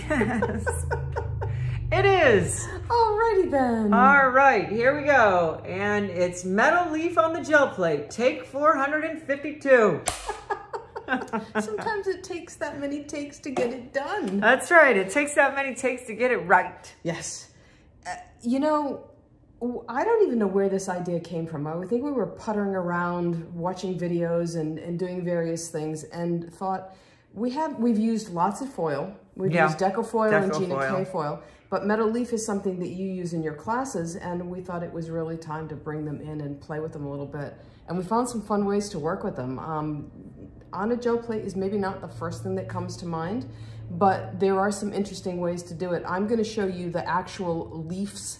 Yes. It is. Alrighty then. All right, here we go. And it's metal leaf on the gel plate. Take 452. Sometimes it takes that many takes to get it done. That's right. It takes that many takes to get it right. Yes. You know, I don't even know where this idea came from. I think we were puttering around, watching videos and doing various things, and thought we've used lots of foil. We've used Deco foil and Gina K foil, but metal leaf is something that you use in your classes, and we thought it was really time to bring them in and play with them a little bit. And we found some fun ways to work with them. On a gel plate is maybe not the first thing that comes to mind, but there are some interesting ways to do it. I'm going to show you the actual leaves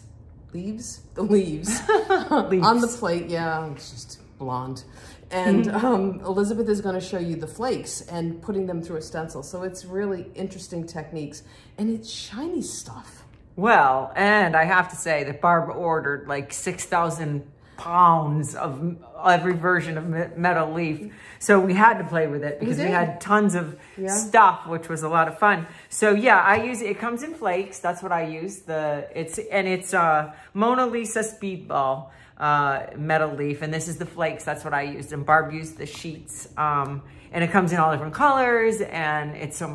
on the plate. Yeah, it's just blonde. And Elizabeth is going to show you the flakes and putting them through a stencil. So it's really interesting techniques, and it's shiny stuff. Well, and I have to say that Barb ordered like 6,000 pounds of every version of metal leaf. So we had to play with it because we had tons of stuff, which was a lot of fun. So yeah, I use it comes in flakes. That's what I use. It's Mona Lisa Speedball metal leaf, and this is the flakes. That's what I used, and Barb used the sheets. And it comes in all different colors, and it's so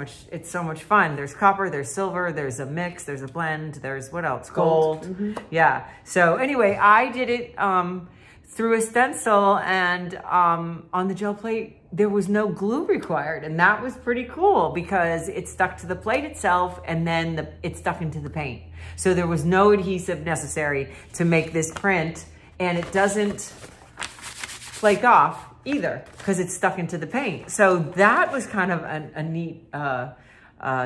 much fun. There's copper, there's silver, there's a mix, there's a blend, there's what else? Gold. Yeah. So anyway, I did it through a stencil, and on the gel plate, there was no glue required, and that was pretty cool because it stuck to the plate itself, and then it stuck into the paint. So there was no adhesive necessary to make this print, and it doesn't flake off either because it's stuck into the paint. So that was kind of a neat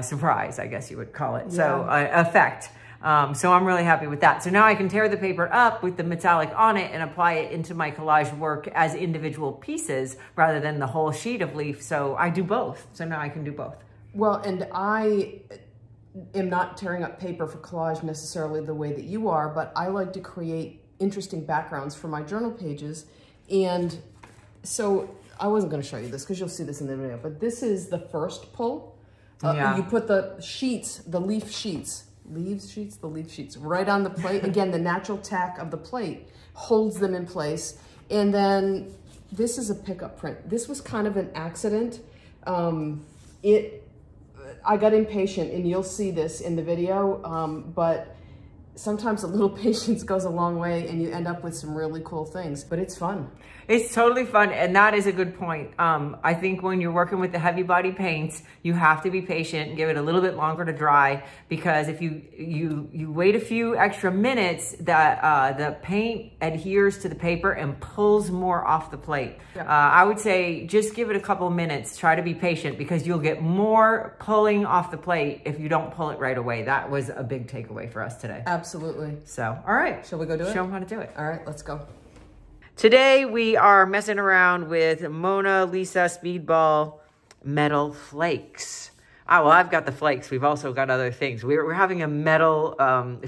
surprise, I guess you would call it. So effect. So I'm really happy with that. So now I can tear the paper up with the metallic on it and apply it into my collage work as individual pieces rather than the whole sheet of leaf. So I do both. So now I can do both. Well, and I am not tearing up paper for collage necessarily the way that you are, but I like to create interesting backgrounds for my journal pages. And so I wasn't going to show you this because you'll see this in the video, but this is the first pull. You put the sheets, the leaf sheets, right on the plate. Again, the natural tack of the plate holds them in place. And then this is a pickup print. This was kind of an accident. I got impatient, and you'll see this in the video, but sometimes a little patience goes a long way, and you end up with some really cool things, but it's fun. It's totally fun, and that is a good point. I think when you're working with the heavy body paints, you have to be patient and give it a little bit longer to dry, because if you wait a few extra minutes, the paint adheres to the paper and pulls more off the plate. I would say just give it a couple minutes. Try to be patient because you'll get more pulling off the plate if you don't pull it right away. That was a big takeaway for us today. Absolutely. So, all right. Shall we go do it? Show them how to do it. All right, let's go. Today we are messing around with Mona Lisa Speedball metal flakes. Oh, well, I've got the flakes. We've also got other things. We're having a metal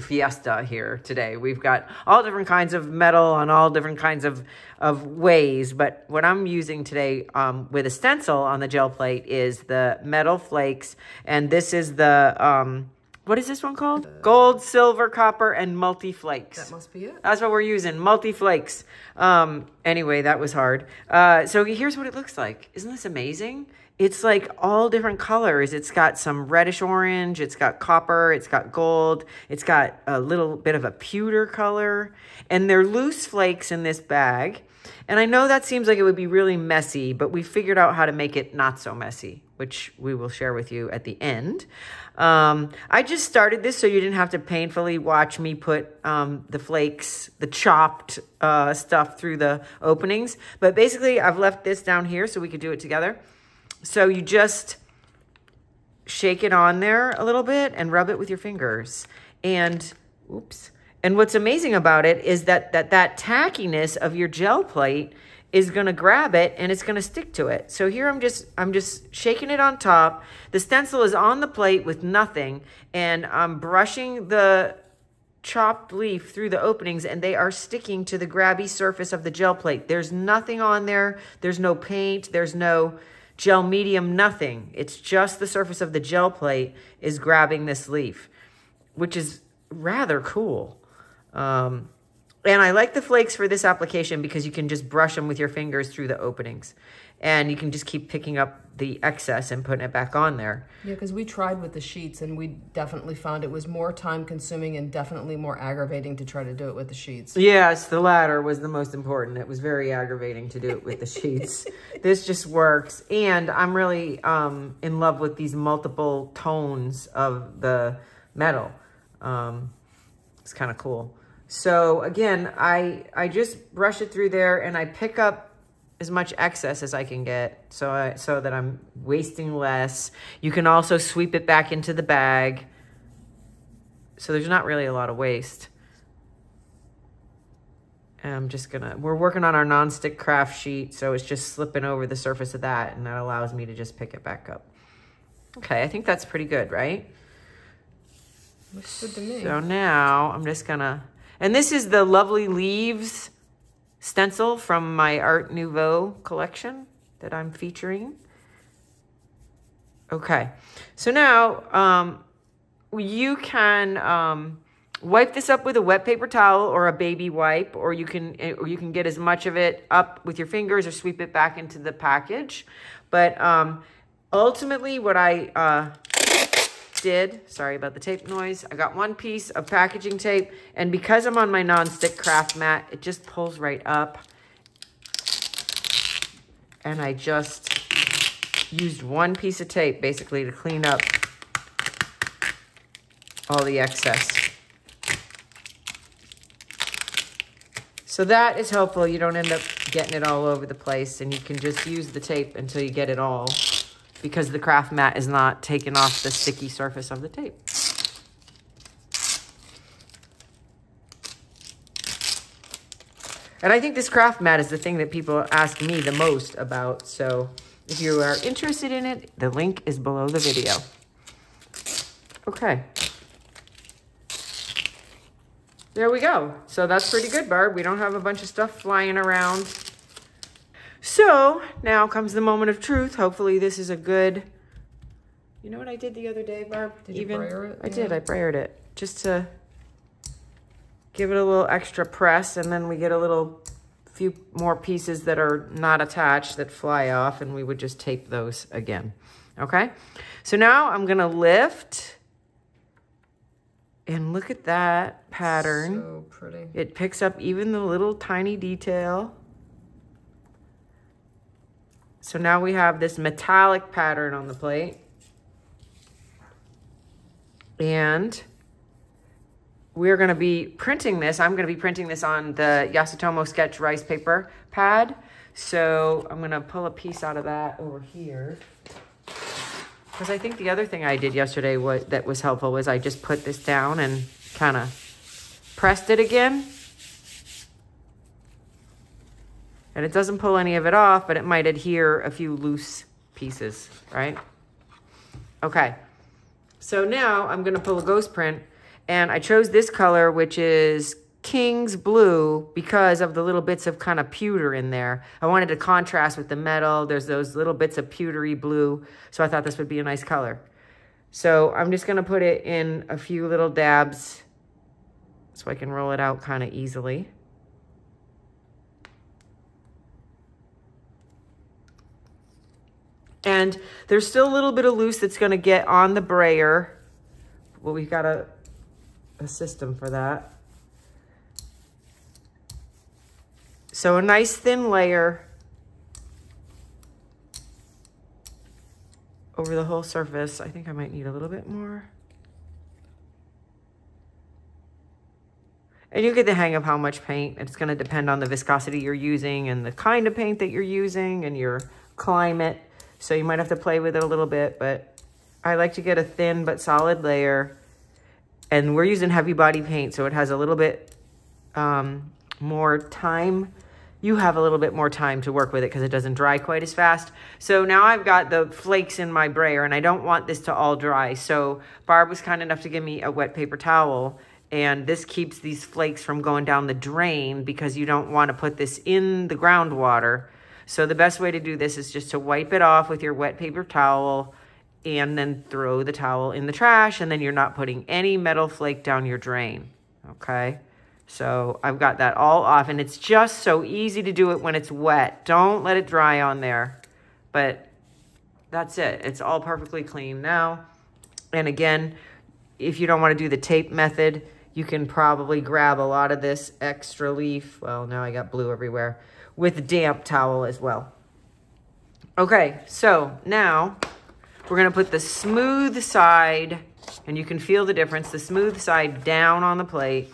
fiesta here today. We've got all different kinds of metal on all different kinds of ways. But what I'm using today with a stencil on the gel plate is the metal flakes. And this is the... what is this one called? Gold, silver, copper, and multi-flakes. That must be it. That's what we're using, multi-flakes. Anyway, that was hard. So here's what it looks like. Isn't this amazing? It's like all different colors. It's got some reddish orange. It's got copper. It's got gold. It's got a little bit of a pewter color. And they're loose flakes in this bag. And I know that seems like it would be really messy, but we figured out how to make it not so messy, which we will share with you at the end. I just started this so you didn't have to painfully watch me put the flakes, the chopped stuff through the openings. But basically, I've left this down here so we could do it together. So you just shake it on there a little bit and rub it with your fingers. And, oops. And what's amazing about it is that tackiness of your gel plate is going to grab it and it's going to stick to it. So here I'm just shaking it on top. The stencil is on the plate with nothing, and I'm brushing the chopped leaf through the openings, and they are sticking to the grabby surface of the gel plate. There's nothing on there. There's no paint. There's no Gel medium, nothing. It's just the surface of the gel plate is grabbing this leaf, which is rather cool. And I like the flakes for this application because you can just brush them with your fingers through the openings. And you can just keep picking up the excess and putting it back on there. Yeah, because we tried with the sheets and we definitely found it was more time consuming and definitely more aggravating to try to do it with the sheets. Yes, the latter was the most important. It was very aggravating to do it with the sheets. This just works. And I'm really in love with these multiple tones of the metal. It's kind of cool. So again, I just brush it through there and I pick up as much excess as I can get so that I'm wasting less. You can also sweep it back into the bag. So there's not really a lot of waste. And I'm just we're working on our nonstick craft sheet, so it's just slipping over the surface of that, and that allows me to just pick it back up. Okay, I think that's pretty good, right? Looks good to me. So now I'm just and this is the Lovely Leaves stencil from my Art Nouveau collection that I'm featuring. Okay, so now you can wipe this up with a wet paper towel or a baby wipe, or you can get as much of it up with your fingers or sweep it back into the package. But ultimately what I did, sorry about the tape noise, I got one piece of packaging tape, and because I'm on my non-stick craft mat, it just pulls right up. And I just used one piece of tape basically to clean up all the excess. So that is helpful. You don't end up getting it all over the place, and you can just use the tape until you get it all, because the craft mat is not taking off the sticky surface of the tape. And I think this craft mat is the thing that people ask me the most about. So if you are interested in it, the link is below the video. Okay. There we go. So that's pretty good, Barb. We don't have a bunch of stuff flying around. So now comes the moment of truth. Hopefully this is a good, you know what I did the other day, Barb? Did you brayer it? I did, I brayered it just to give it a little extra press, and then we get a few more pieces that are not attached that fly off, and we would just tape those again. Okay, so now I'm gonna lift, and look at that pattern. So pretty. It picks up even the little tiny detail. So now we have this metallic pattern on the plate. And we're gonna be printing this. I'm gonna be printing this on the Yasutomo Sketch rice paper pad. So I'm gonna pull a piece out of that over here. Because I think the other thing I did yesterday that was helpful was I just put this down and kind of pressed it again. And it doesn't pull any of it off, but it might adhere a few loose pieces, right? Okay, so now I'm gonna pull a ghost print, and I chose this color, which is King's Blue, because of the little bits of kind of pewter in there. I wanted to contrast with the metal. There's those little bits of pewtery blue, so I thought this would be a nice color. So I'm just gonna put it in a few little dabs so I can roll it out kind of easily. And there's still a little bit of loose that's gonna get on the brayer. Well, we've got a system for that. So a nice thin layer over the whole surface. I think I might need a little bit more. And you get the hang of how much paint. It's gonna depend on the viscosity you're using and the kind of paint that you're using and your climate. So you might have to play with it a little bit, but I like to get a thin but solid layer. And we're using heavy body paint, so it has a little bit more time. You have a little bit more time to work with it because it doesn't dry quite as fast. So now I've got the flakes in my brayer, and I don't want this to all dry. So Barb was kind enough to give me a wet paper towel, and this keeps these flakes from going down the drain because you don't want to put this in the groundwater. So the best way to do this is just to wipe it off with your wet paper towel and then throw the towel in the trash, and then you're not putting any metal flake down your drain, okay? So I've got that all off, and it's just so easy to do it when it's wet. Don't let it dry on there, but that's it. It's all perfectly clean now. And again, if you don't want to do the tape method, you can probably grab a lot of this extra leaf. Well, now I got blue everywhere, with a damp towel as well. Okay, so now we're gonna put the smooth side, and you can feel the difference, the smooth side down on the plate.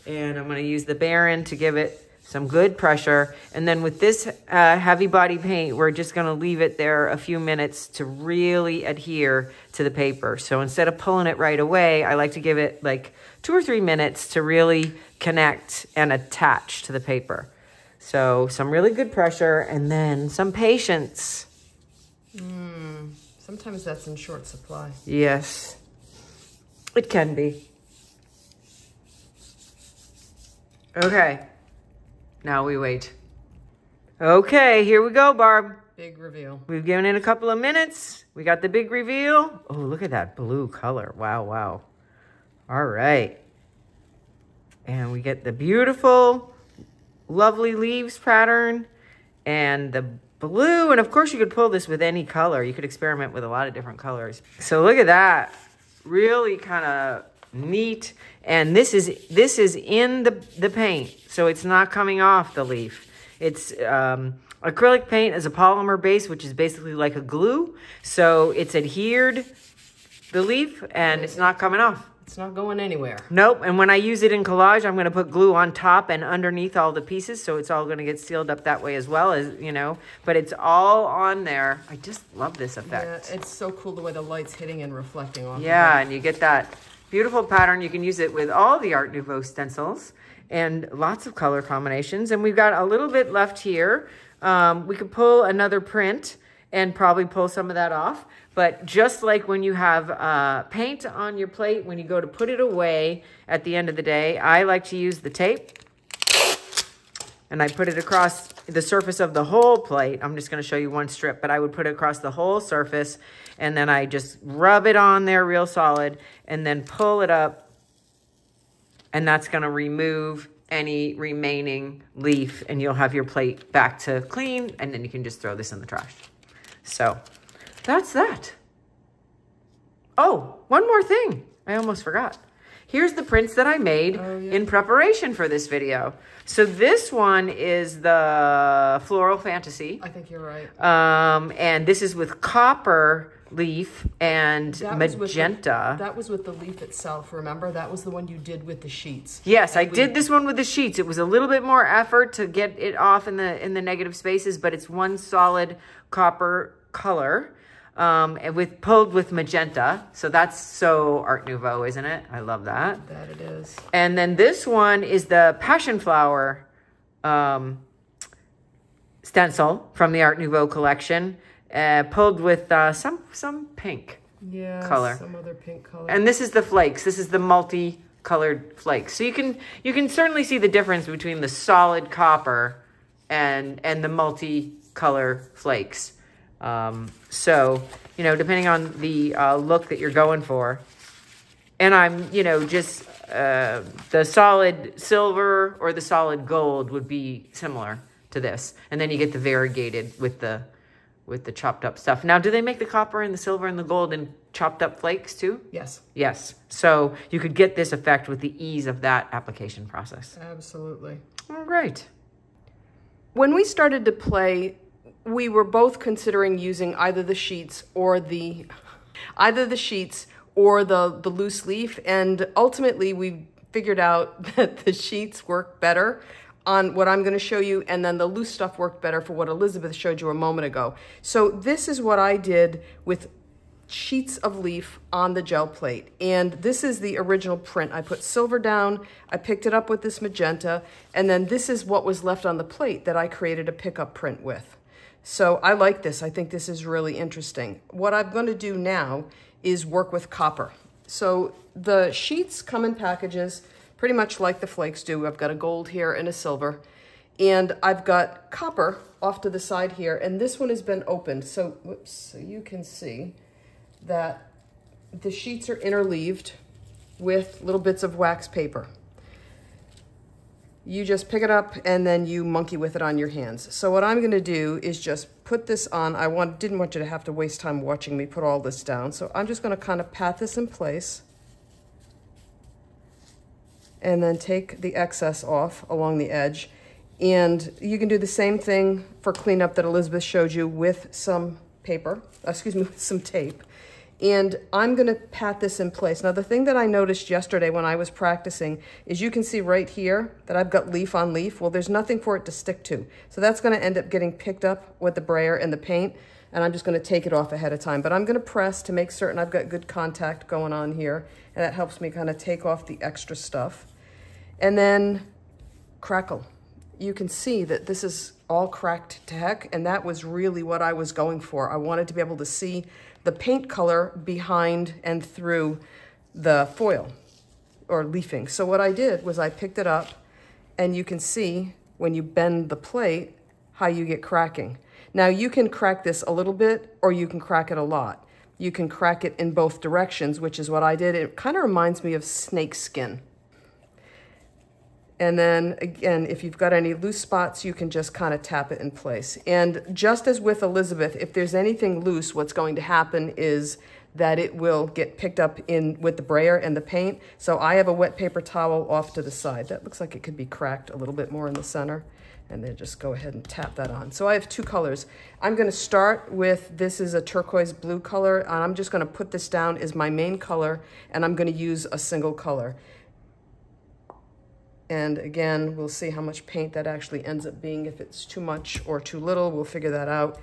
And I'm gonna use the Baron to give it some good pressure. And then with this heavy body paint, we're just gonna leave it there a few minutes to really adhere to the paper. So instead of pulling it right away, I like to give it like 2 or 3 minutes to really connect and attach to the paper. So some really good pressure and then some patience. Sometimes that's in short supply. Yes, it can be. Okay, now we wait. Okay, here we go, Barb. Big reveal. We've given it a couple of minutes. We got the big reveal. Oh, look at that blue color. Wow, wow. All right. And we get the beautiful, lovely leaves pattern and the blue. And of course you could pull this with any color. You could experiment with a lot of different colors. So look at that. Really kind of neat. And this is in the paint, so it's not coming off the leaf. It's acrylic paint is a polymer base, which is basically like a glue. So it's adhered the leaf and it's not coming off. It's not going anywhere. Nope. And when I use it in collage, I'm going to put glue on top and underneath all the pieces, so it's all going to get sealed up that way as well, as you know. But it's all on there. I just love this effect. Yeah, it's so cool the way the light's hitting and reflecting off. Yeah, and you get that beautiful pattern. You can use it with all the Art Nouveau stencils and lots of color combinations. And we've got a little bit left here. We could pull another print and probably pull some of that off. But just like when you have paint on your plate, when you go to put it away at the end of the day, I like to use the tape. And I put it across the surface of the whole plate. I'm just going to show you one strip, but I would put it across the whole surface. And then I just rub it on there real solid and then pull it up. And that's going to remove any remaining leaf. And you'll have your plate back to clean. And then you can just throw this in the trash. So that's that. Oh, one more thing. I almost forgot. Here's the prints that I made in preparation for this video. So this one is the Floral Fantasy. I think you're right. And this is with copper leaf and magenta. That was with the leaf itself, remember? That was the one you did with the sheets. Yes, I did this one with the sheets. It was a little bit more effort to get it off in the negative spaces, but it's one solid copper color. And pulled with magenta. So that's so Art Nouveau, isn't it? I love that. That it is. And then this one is the Passion Flower stencil from the Art Nouveau collection, pulled with some pink color. Some other pink color. And this is the flakes. This is the multi-colored flakes. So you can certainly see the difference between the solid copper and the multi-color flakes. So, you know, depending on the look that you're going for. And I'm, you know, just the solid silver or the solid gold would be similar to this. And then you get the variegated with the chopped up stuff. Now, do they make the copper and the silver and the gold in chopped up flakes too? Yes. Yes. So you could get this effect with the ease of that application process. Absolutely. All right. When we started to play, we were both considering using either the sheets or the loose leaf, and ultimately we figured out that the sheets work better on what I'm going to show you, and then the loose stuff worked better for what Elizabeth showed you a moment ago. So this is what I did with sheets of leaf on the gel plate, and this is the original print. I put silver down, I picked it up with this magenta, and then this is what was left on the plate that I created a pickup print with. So I like this. I think this is really interesting. What I'm going to do now is work with copper. So the sheets come in packages. pretty much like the flakes do. I've got a gold here and a silver. And I've got copper off to the side here, and this one has been opened. So, whoops, so you can see that the sheets are interleaved with little bits of wax paper. You just pick it up and then you monkey with it on your hands. So what I'm gonna do is just put this on. Didn't want you to have to waste time watching me put all this down. So I'm just gonna kind of pat this in place and then take the excess off along the edge. And you can do the same thing for cleanup that Elizabeth showed you with some paper, with some tape. And I'm gonna pat this in place. Now the thing that I noticed yesterday when I was practicing is you can see right here that I've got leaf on leaf. Well, there's nothing for it to stick to. So that's gonna end up getting picked up with the brayer and the paint, and I'm just gonna take it off ahead of time. But I'm gonna press to make certain I've got good contact going on here, and that helps me kind of take off the extra stuff. And then crackle. You can see that this is all cracked to heck, and that was really what I was going for. I wanted to be able to see the paint color behind and through the foil or leafing. So what I did was I picked it up, and you can see when you bend the plate how you get cracking. Now you can crack this a little bit or you can crack it a lot. You can crack it in both directions, which is what I did. It kind of reminds me of snake skin. And then again, if you've got any loose spots, you can just kind of tap it in place. And just as with Elizabeth, if there's anything loose, what's going to happen is that it will get picked up in with the brayer and the paint. So I have a wet paper towel off to the side. That looks like it could be cracked a little bit more in the center. And then just go ahead and tap that on. So I have two colors. I'm gonna start with, this is a turquoise blue color, and I'm just gonna put this down as my main color, and I'm gonna use a single color. And again, we'll see how much paint that actually ends up being. If it's too much or too little, we'll figure that out.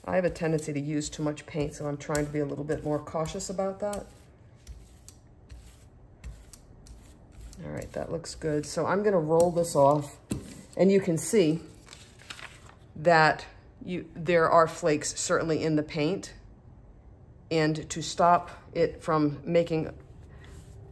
I have a tendency to use too much paint, so I'm trying to be a little bit more cautious about that. All right, that looks good. So I'm gonna roll this off, and you can see that there are flakes certainly in the paint. And to stop it from making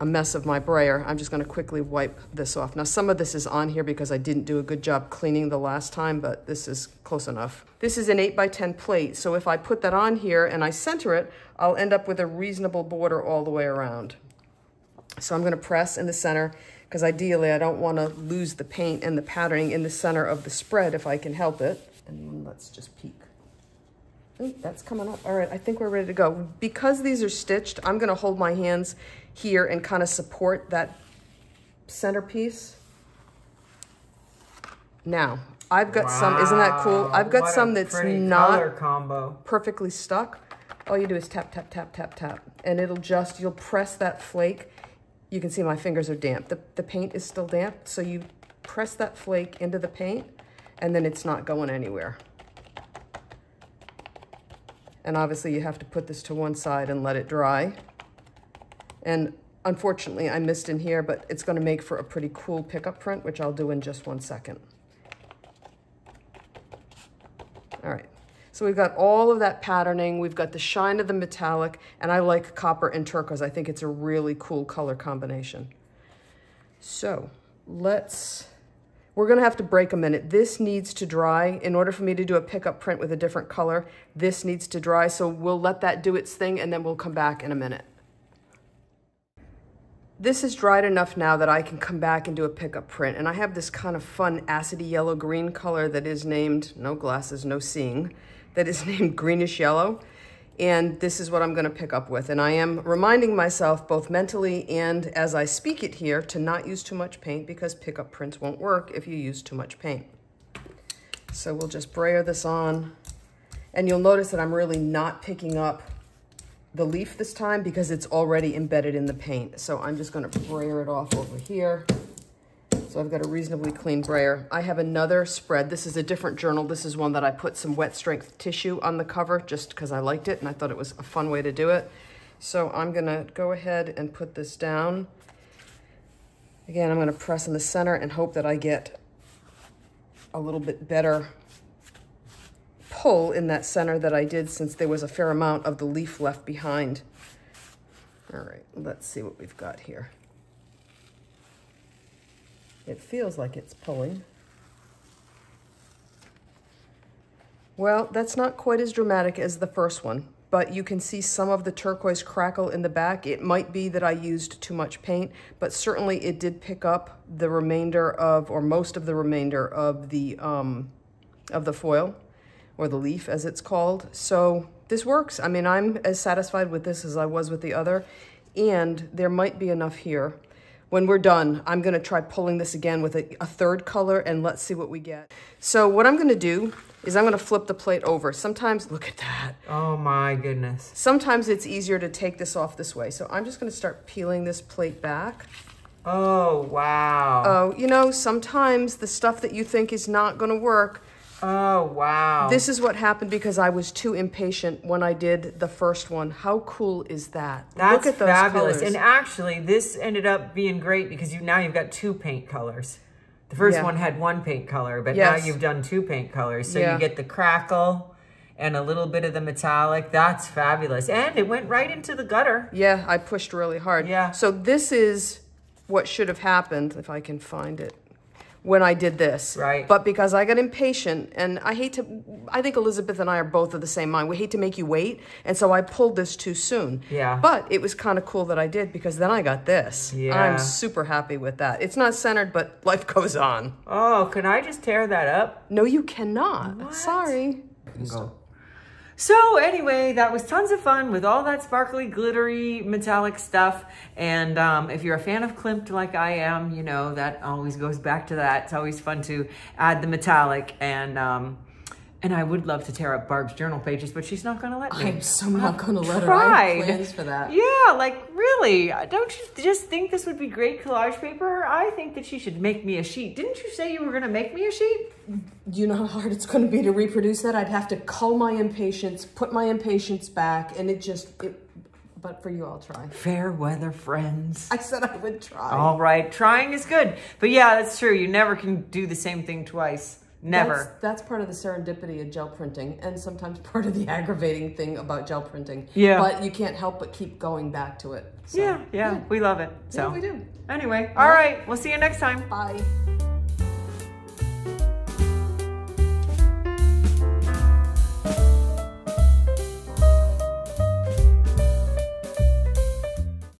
a mess of my brayer, I'm just gonna quickly wipe this off. Now, some of this is on here because I didn't do a good job cleaning the last time, but this is close enough. This is an 8x10 plate, so if I put that on here and I center it, I'll end up with a reasonable border all the way around. So I'm gonna press in the center, because ideally I don't wanna lose the paint and the patterning in the center of the spread if I can help it. And let's just peek. Ooh, that's coming up. All right, I think we're ready to go. Because these are stitched, I'm gonna hold my hands here and kind of support that centerpiece. Now, I've got some, isn't that cool? I've got some that's not perfectly stuck. All you do is tap, tap, tap, tap, tap, and it'll just, you'll press that flake. You can see my fingers are damp. The paint is still damp, so you press that flake into the paint, and then it's not going anywhere. And obviously you have to put this to one side and let it dry. And unfortunately I missed in here, but it's gonna make for a pretty cool pickup print, which I'll do in just 1 second. All right, so we've got all of that patterning, we've got the shine of the metallic, and I like copper and turquoise. I think it's a really cool color combination. So we're gonna have to break a minute. This needs to dry. In order for me to do a pickup print with a different color, this needs to dry, so we'll let that do its thing and then we'll come back in a minute. This is dried enough now that I can come back and do a pickup print, and I have this kind of fun acidy yellow-green color that is named, no glasses, no seeing, that is named greenish yellow, and this is what I'm gonna pick up with. And I am reminding myself both mentally and as I speak it here to not use too much paint, because pickup prints won't work if you use too much paint. So we'll just brayer this on, and you'll notice that I'm really not picking up the leaf this time because it's already embedded in the paint. So I'm just gonna brayer it off over here. So I've got a reasonably clean brayer. I have another spread. This is a different journal. This is one that I put some wet strength tissue on the cover just because I liked it and I thought it was a fun way to do it. So I'm gonna go ahead and put this down. Again, I'm gonna press in the center and hope that I get a little bit better pull in that center that I did, since there was a fair amount of the leaf left behind. All right, let's see what we've got here. It feels like it's pulling. Well, that's not quite as dramatic as the first one, but you can see some of the turquoise crackle in the back. It might be that I used too much paint, but certainly it did pick up the remainder of, or most of the remainder of the foil, or the leaf as it's called. So this works. I mean, I'm as satisfied with this as I was with the other, and there might be enough here. When we're done, I'm gonna try pulling this again with a third color and let's see what we get. So what I'm gonna do is I'm gonna flip the plate over. Sometimes, look at that. Oh my goodness. Sometimes it's easier to take this off this way. So I'm just gonna start peeling this plate back. Oh, wow. Oh, you know, sometimes the stuff that you think is not gonna work. Oh, wow. This is what happened because I was too impatient when I did the first one. How cool is that? That's Look at those fabulous. colors. And actually, this ended up being great because now you've got 2 paint colors. The first one had 1 paint color, but now you've done 2 paint colors. So you get the crackle and a little bit of the metallic. That's fabulous. And it went right into the gutter. Yeah, I pushed really hard. Yeah. So this is what should have happened, if I can find it, when I did this. Right. But because I got impatient, and I think Elizabeth and I are both of the same mind. We hate to make you wait, and so I pulled this too soon. Yeah. But it was kind of cool that I did, because then I got this. Yeah. I'm super happy with that. It's not centered, but life goes on. Oh, can I just tear that up? No, you cannot. What? Sorry. So anyway, that was tons of fun with all that sparkly, glittery, metallic stuff. And if you're a fan of Klimt like I am, you know, that always goes back to that. It's always fun to add the metallic. And I would love to tear up Barb's journal pages, but she's not going to let me. I'm so not going to let her. I have plans for that. Yeah, like really. Don't you just think this would be great collage paper? I think that she should make me a sheet. Didn't you say you were going to make me a sheet? Do you know how hard it's going to be to reproduce that? I'd have to cull my impatience, put my impatience back, and but for you, I'll try. Fair weather friends. I said I would try. All right, trying is good. But yeah, that's true. You never can do the same thing twice. Never. That's part of the serendipity of gel printing, and sometimes part of the aggravating thing about gel printing. Yeah. But you can't help but keep going back to it. So, yeah, we love it. So yeah, we do. Anyway, all right. We'll see you next time. Bye.